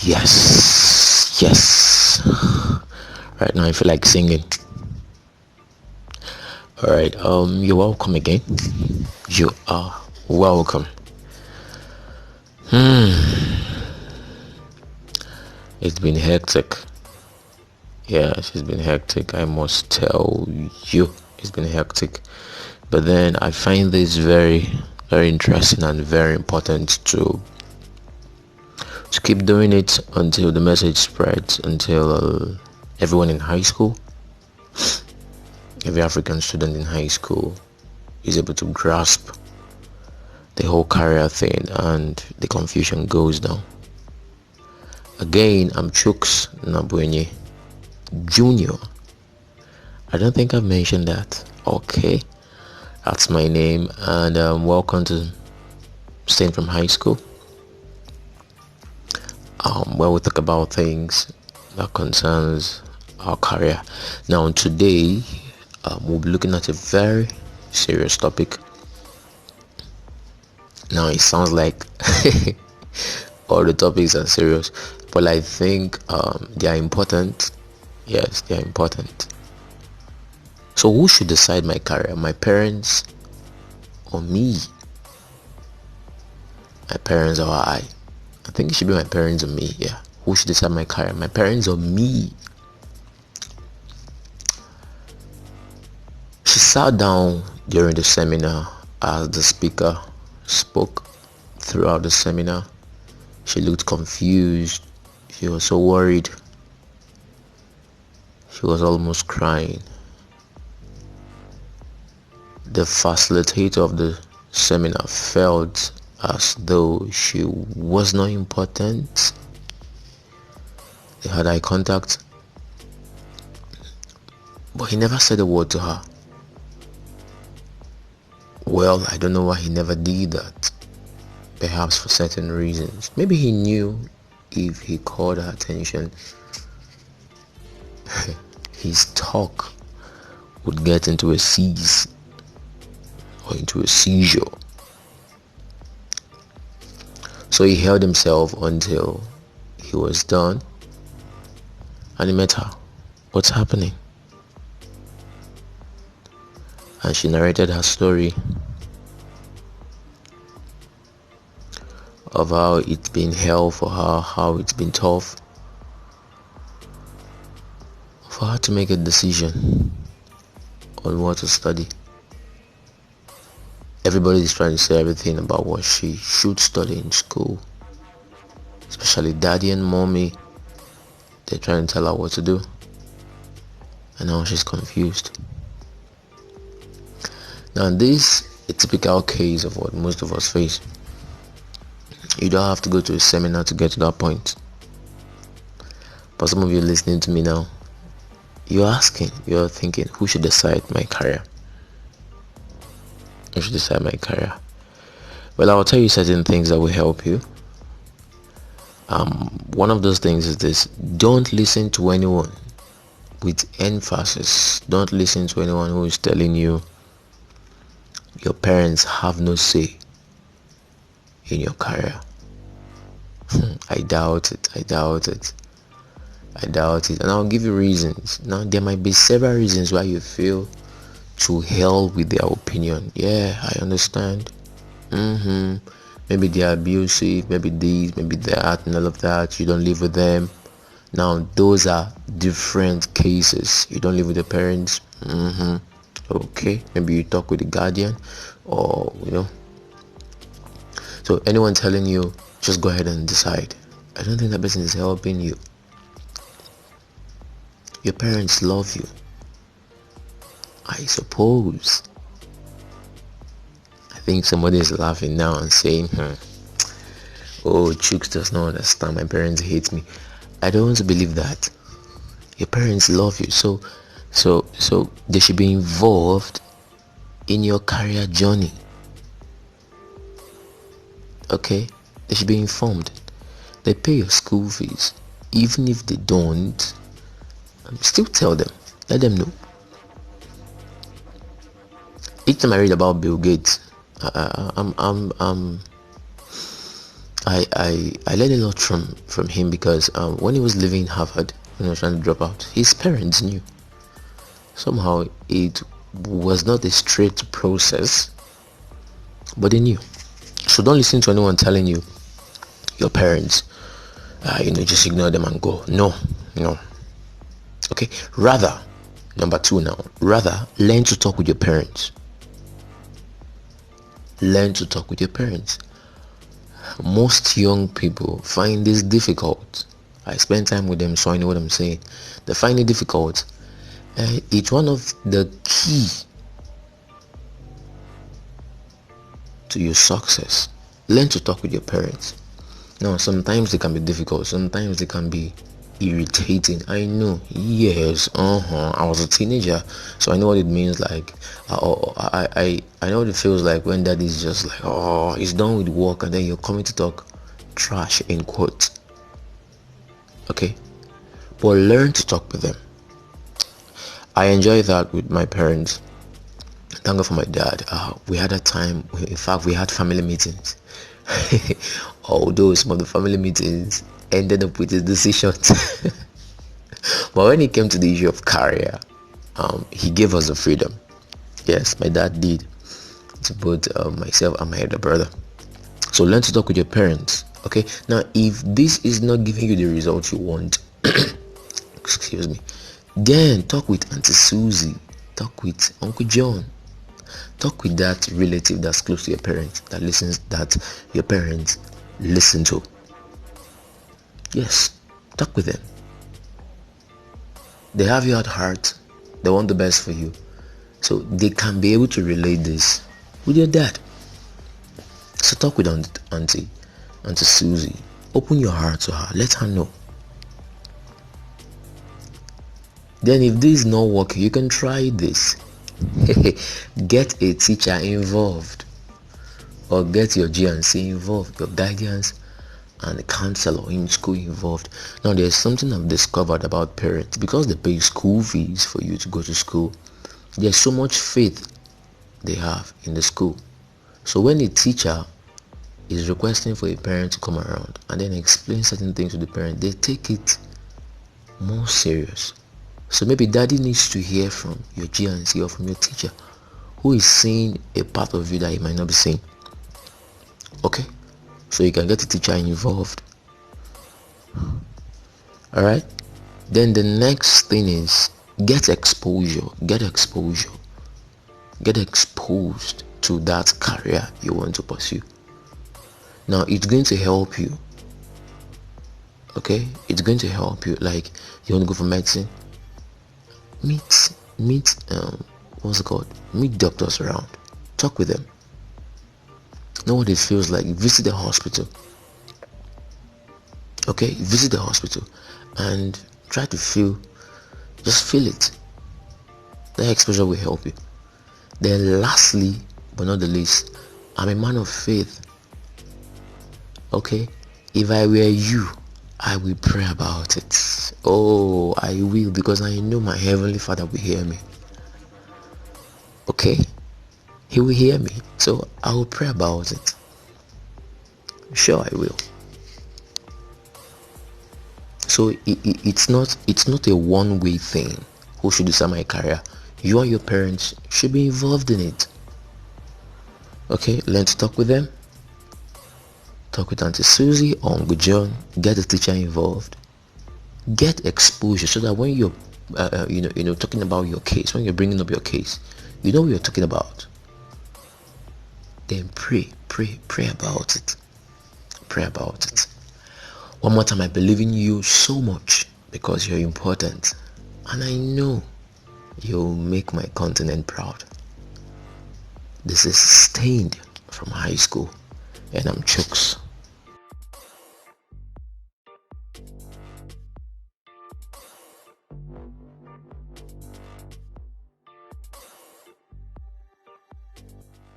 Yes, yes. Right now I feel like singing. Alright, you're welcome again. You are welcome. It's been hectic. Yes, it's been hectic. I must tell you, it's been hectic. But then I find this very, very interesting and very important to keep doing it until the message spreads, until everyone in high school, every African student in high school is able to grasp the whole career thing and the confusion goes down. Again, I'm Chooks Nabwenye Junior. I don't think I've mentioned that. Okay, that's my name, and welcome to Staying from High School, where we talk about things that concerns our career. Now, today, we'll be looking at a very serious topic. Now, it sounds like all the topics are serious, but I think they are important. Yes, they are important. So who should decide my career? My parents or me? My parents or I? I think it should be my parents or me. Yeah. Who should decide my career? My parents or me? She sat down during the seminar as the speaker spoke throughout the seminar. She looked confused. She was so worried. She was almost crying. The facilitator of the seminar felt as though she was not important. They had eye contact, but he never said a word to her. Well, I don't know why he never did that. Perhaps for certain reasons. Maybe he knew if he called her attention, his talk would get into a seize or into a seizure. So he held himself until he was done and he met her. What's happening? And she narrated her story of how it's been hell for her, how it's been tough for her to make a decision on what to study. Everybody is trying to say everything about what she should study in school, especially daddy and mommy. They're trying to tell her what to do, and now she's confused. Now this is a typical case of what most of us face. You don't have to go to a seminar to get to that point. But some of you listening to me now, you're thinking, who should decide my career? Who should decide my career? Well, I'll tell you certain things that will help you. One of those things is this: don't listen to anyone, with emphasis. Don't listen to anyone who is telling you your parents have no say in your career. I doubt it. And I'll give you reasons. Now, there might be several reasons why you feel to hell with their opinion. Yeah, I understand. Maybe they're abusive, maybe this, maybe that, and all of that. You don't live with them. Now, those are different cases. You don't live with your parents. Okay, maybe you talk with the guardian, or So anyone telling you, just go ahead and decide, I don't think that person is helping you. Your parents love you, I suppose. I think somebody is laughing now and saying, oh, Chooks does not understand, my parents hate me. I don't want to believe that. Your parents love you, so they should be involved in your career journey. Okay, they should be informed. They pay your school fees. Even if they don't, still tell them. Let them know. Each time I read about Bill Gates, I'm I learned a lot from him because when he was leaving Harvard, when he was trying to drop out, his parents knew. Somehow it was not a straight process, but they knew. So don't listen to anyone telling you your parents, just ignore them and go. No, no. Okay. Rather, number two now. Rather, learn to talk with your parents. Learn to talk with your parents. Most young people find this difficult. I spend time with them, so I know what I'm saying. They find it difficult. It's one of the key to your success. Learn to talk with your parents. Now, sometimes they can be difficult. Sometimes they can be irritating. I know. Yes. I was a teenager, so I know what it means. Like, I know what it feels like when daddy's just like, oh, he's done with work, and then you're coming to talk trash in quotes. Okay, but learn to talk with them. I enjoy that with my parents. Thank God for my dad. We had a time. In fact, we had family meetings. Although some of the family meetings ended up with his decisions. But when it came to the issue of career, he gave us the freedom. Yes, my dad did, to both myself and my elder brother. So learn to talk with your parents. Okay, now if this is not giving you the results you want, excuse me, then talk with Auntie Susie, talk with Uncle John, talk with that relative that's close to your parents, that your parents listen to. Yes, talk with them. They have you at heart. They want the best for you. So they can be able to relate this with your dad. So talk with Auntie Susie. Open your heart to her. Let her know. Then if this is not working, you can try this. Get a teacher involved, or get your GNC involved, your guidance and the counselor in school involved. Now there's something I've discovered about parents. Because they pay school fees for you to go to school, there's so much faith they have in the school. So when a teacher is requesting for a parent to come around and then explain certain things to the parent, they take it more serious. So maybe daddy needs to hear from your GNC or from your teacher, who is seeing a part of you that he might not be seeing. Okay, so you can get a teacher involved. All right, then the next thing is get exposure. Get exposed to that career you want to pursue. Now it's going to help you. Okay, it's going to help you. Like, you want to go for medicine, meet what's it called, meet doctors around, talk with them, know what it feels like. Visit the hospital. Okay, visit the hospital and try to just feel it. That exposure will help you. Then lastly but not the least, I'm a man of faith. Okay, if I were you, I will pray about it. Oh, I will, because I know my heavenly Father will hear me. Okay, he will hear me, so I will pray about it. Sure, I will. So it's not a one-way thing. Who should decide my career? You and your parents should be involved in it. Okay, learn to talk with them. Talk with Auntie Susie or Uncle John. Get the teacher involved. Get exposure so that when you're talking about your case, when you're bringing up your case, you know what you're talking about. Then pray about it. Pray about it. One more time, I believe in you so much because you're important, and I know you'll make my continent proud. This is Stained from high school, and I'm Chooks.